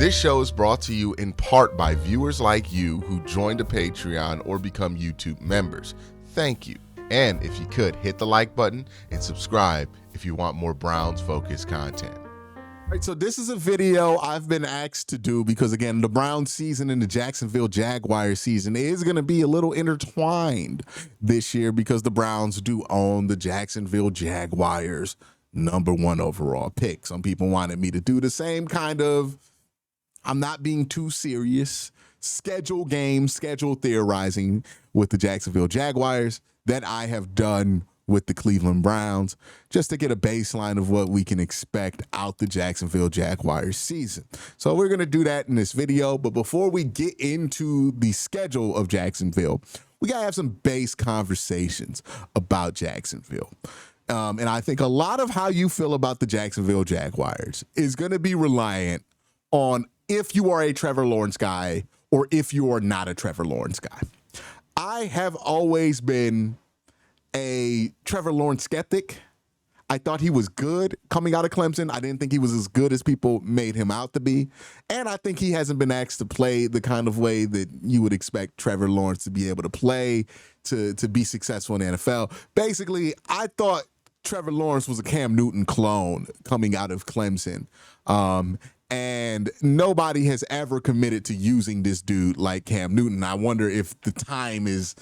This show is brought to you in part by viewers like you who joined a Patreon or become YouTube members. Thank you. And if you could, hit the like button and subscribe if you want more Browns-focused content. All right, so this is a video I've been asked to do because, again, the Browns season and the Jacksonville Jaguars season is going to be a little intertwined this year because the Browns do own the Jacksonville Jaguars #1 overall pick. Some people wanted me to do the same kind of, I'm not being too serious, schedule theorizing with the Jacksonville Jaguars that I have done with the Cleveland Browns, just to get a baseline of what we can expect out the Jacksonville Jaguars season. So we're going to do that in this video. But before we get into the schedule of Jacksonville, we got to have some base conversations about Jacksonville. And I think a lot of how you feel about the Jacksonville Jaguars is going to be reliant on if you are a Trevor Lawrence guy or if you are not a Trevor Lawrence guy. I have always been a Trevor Lawrence skeptic. I thought he was good coming out of Clemson. I didn't think he was as good as people made him out to be. And I think he hasn't been asked to play the kind of way that you would expect Trevor Lawrence to be able to play to be successful in the NFL. Basically, I thought Trevor Lawrence was a Cam Newton clone coming out of Clemson. And nobody has ever committed to using this dude like Cam Newton. I wonder if the time is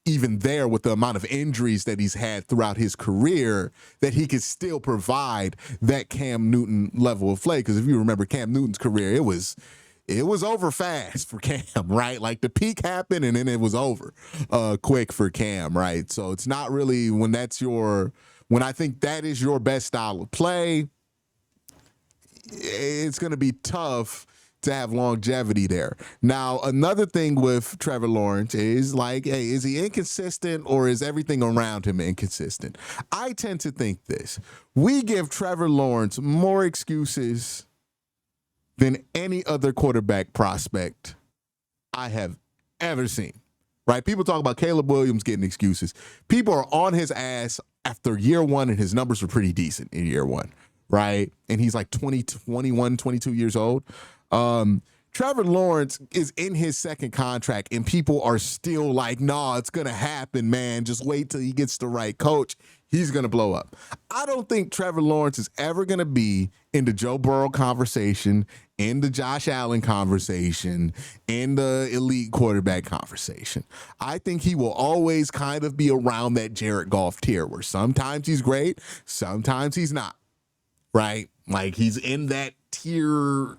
even there with the amount of injuries that he's had throughout his career that he could still provide that Cam Newton level of play. Because if you remember Cam Newton's career, it was over fast for Cam, right? Like the peak happened and then it was over quick for Cam, right? So it's not really when I think that is your best style of play, it's going to be tough to have longevity there. Now, another thing with Trevor Lawrence is like, hey, is he inconsistent or is everything around him inconsistent? I tend to think this. We give Trevor Lawrence more excuses than any other quarterback prospect I have ever seen, right? People talk about Caleb Williams getting excuses. People are on his ass after year one, and his numbers were pretty decent in year one, right? And he's like 21, 22 years old. Trevor Lawrence is in his second contract and people are still like, nah, it's going to happen, man. Just wait till he gets the right coach. He's going to blow up. I don't think Trevor Lawrence is ever going to be in the Joe Burrow conversation, in the Josh Allen conversation, in the elite quarterback conversation. I think he will always kind of be around that Jared Goff tier where sometimes he's great, sometimes he's not, right? Like he's in that tier,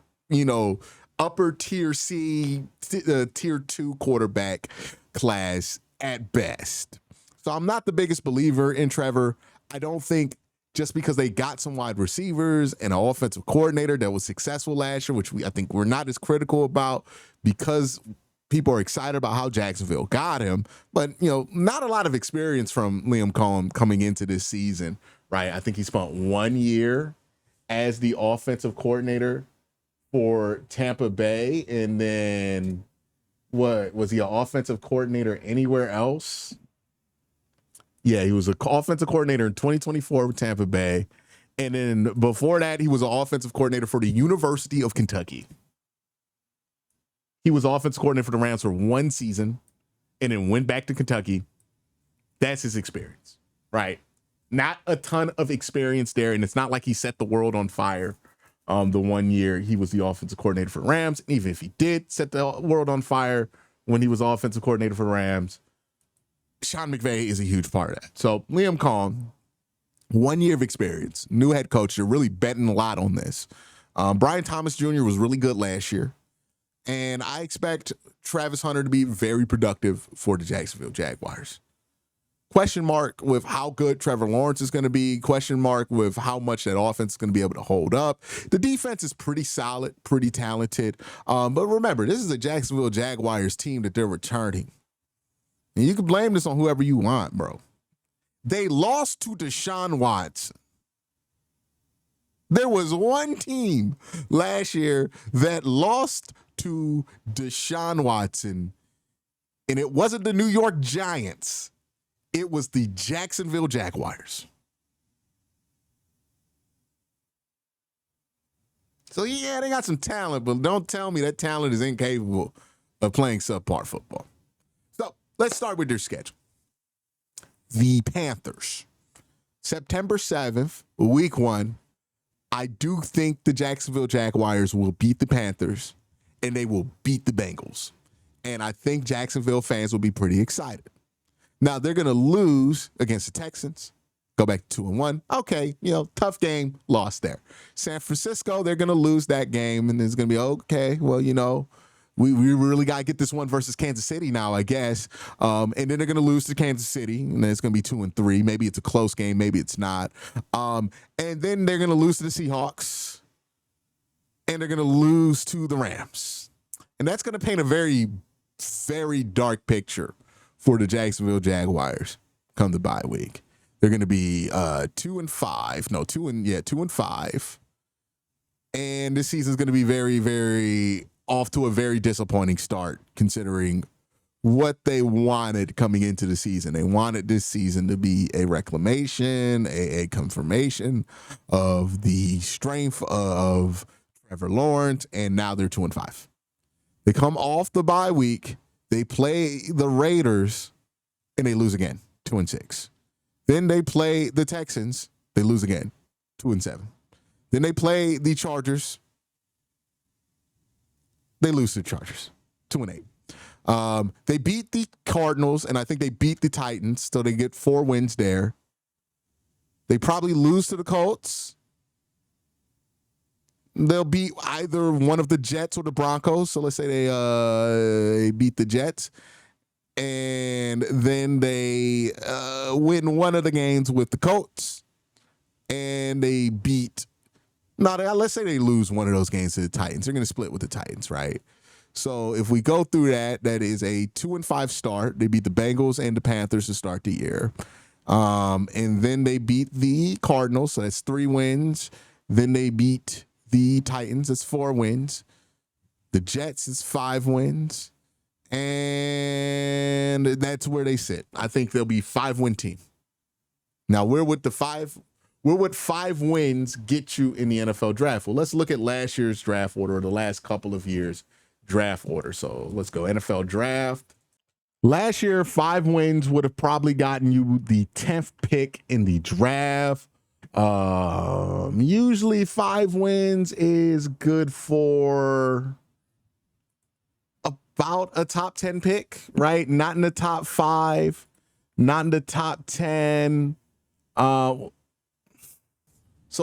upper tier C, tier 2 quarterback class at best. So I'm not the biggest believer in Trevor. I don't think just because they got some wide receivers and an offensive coordinator that was successful last year, which I think we're not as critical about because people are excited about how Jacksonville got him. But, not a lot of experience from Liam Cohen coming into this season, right? I think he spent 1 year as the offensive coordinator for Tampa Bay, and then what was he an offensive coordinator anywhere else? Yeah, he was an offensive coordinator in 2024 with Tampa Bay, and then before that, he was an offensive coordinator for the University of Kentucky. He was offensive coordinator for the Rams for 1 season, and then went back to Kentucky. That's his experience, right? Not a ton of experience there, and it's not like he set the world on fire. The 1 year he was the offensive coordinator for the Rams. And even if he did set the world on fire when he was offensive coordinator for the Rams, Sean McVay is a huge part of that. So Liam Cohen, 1 year of experience, new head coach. You're really betting a lot on this. Brian Thomas Jr. was really good last year. And I expect Travis Hunter to be very productive for the Jacksonville Jaguars. Question mark with how good Trevor Lawrence is going to be. Question mark with how much that offense is going to be able to hold up. The defense is pretty solid, pretty talented. But remember, this is a Jacksonville Jaguars team that they're returning. And you can blame this on whoever you want, bro. They lost to Deshaun Watson. There was one team last year that lost to Deshaun Watson, and it wasn't the New York Giants. It was the Jacksonville Jaguars. So, yeah, they got some talent, but don't tell me that talent is incapable of playing subpar football. So, let's start with their schedule. The Panthers, September 7th, week 1. I do think the Jacksonville Jaguars will beat the Panthers, and they will beat the Bengals. And I think Jacksonville fans will be pretty excited. Now, they're going to lose against the Texans. Go back to 2-1. Okay, tough game, lost there. San Francisco, they're going to lose that game, and it's going to be, okay, well, we really got to get this one versus Kansas City now, I guess. And then they're going to lose to Kansas City, and then it's going to be 2-3. Maybe it's a close game, maybe it's not. And then they're going to lose to the Seahawks, and they're going to lose to the Rams. And that's going to paint a very, very dark picture for the Jacksonville Jaguars come the bye week. They're going to be 2-5. No, 2-5. And this season is going to be very, very off to a very disappointing start, considering what they wanted coming into the season. They wanted this season to be a reclamation, a confirmation of the strength of Trevor Lawrence, and now they're 2-5. They come off the bye week, they play the Raiders, and they lose again, 2-6. Then they play the Texans. They lose again, 2-7. Then they play the Chargers. They lose to the Chargers, 2-8. They beat the Cardinals, and I think they beat the Titans, so they get 4 wins there. They probably lose to the Colts. They'll beat either one of the Jets or the Broncos. So let's say they beat the Jets. And then they win one of the games with the Colts, and they beat. Let's say they lose one of those games to the Titans. They're going to split with the Titans, right? So if we go through that is a 2-5 start. They beat the Bengals and the Panthers to start the year, and then they beat the Cardinals. So that's 3 wins. Then they beat the Titans. That's 4 wins. The Jets is 5 wins. And that's where they sit. I think they'll be 5-win team. Now, where would 5 wins get you in the NFL draft? Well, let's look at last year's draft order, or the last couple of years' draft order. So let's go NFL draft. Last year, 5 wins would have probably gotten you the 10th pick in the draft. Usually 5 wins is good for about a top 10 pick, right? Not in the top 5, not in the top 10. So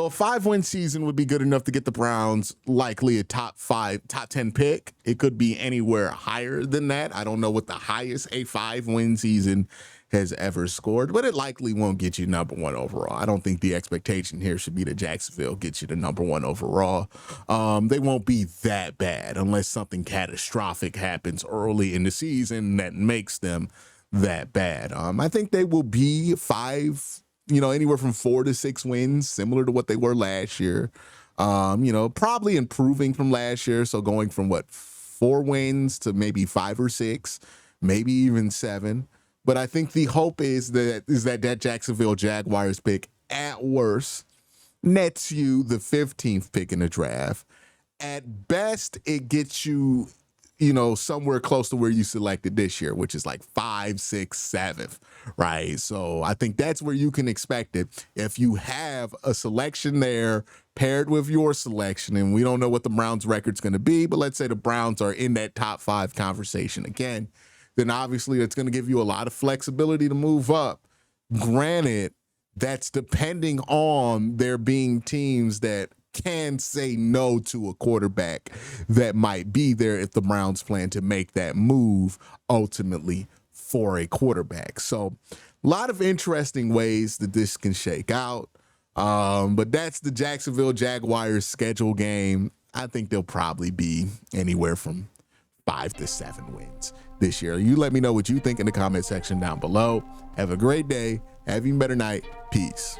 a 5-win season would be good enough to get the Browns likely a top 10 pick. It could be anywhere higher than that. I don't know what the highest a 5-win season has ever scored, but it likely won't get you number 1 overall. I don't think the expectation here should be that Jacksonville gets you the number 1 overall. They won't be that bad unless something catastrophic happens early in the season that makes them that bad. I think they will be 5, anywhere from 4 to 6 wins, similar to what they were last year. Probably improving from last year. So going from 4 wins to maybe 5 or 6, maybe even 7. But I think the hope is that Jacksonville Jaguars pick at worst nets you the 15th pick in the draft. At best, it gets you, somewhere close to where you selected this year, which is like 5, 6, 7th, right? So I think that's where you can expect it. If you have a selection there paired with your selection, and we don't know what the Browns' record's going to be, but let's say the Browns are in that top 5 conversation again, then obviously it's going to give you a lot of flexibility to move up. Granted, that's depending on there being teams that can say no to a quarterback that might be there if the Browns plan to make that move ultimately for a quarterback. So a lot of interesting ways that this can shake out. But that's the Jacksonville Jaguars schedule game. I think they'll probably be anywhere from 5 to 7 wins this year. You let me know what you think in the comment section down below. Have a great day. Have an even better night. Peace.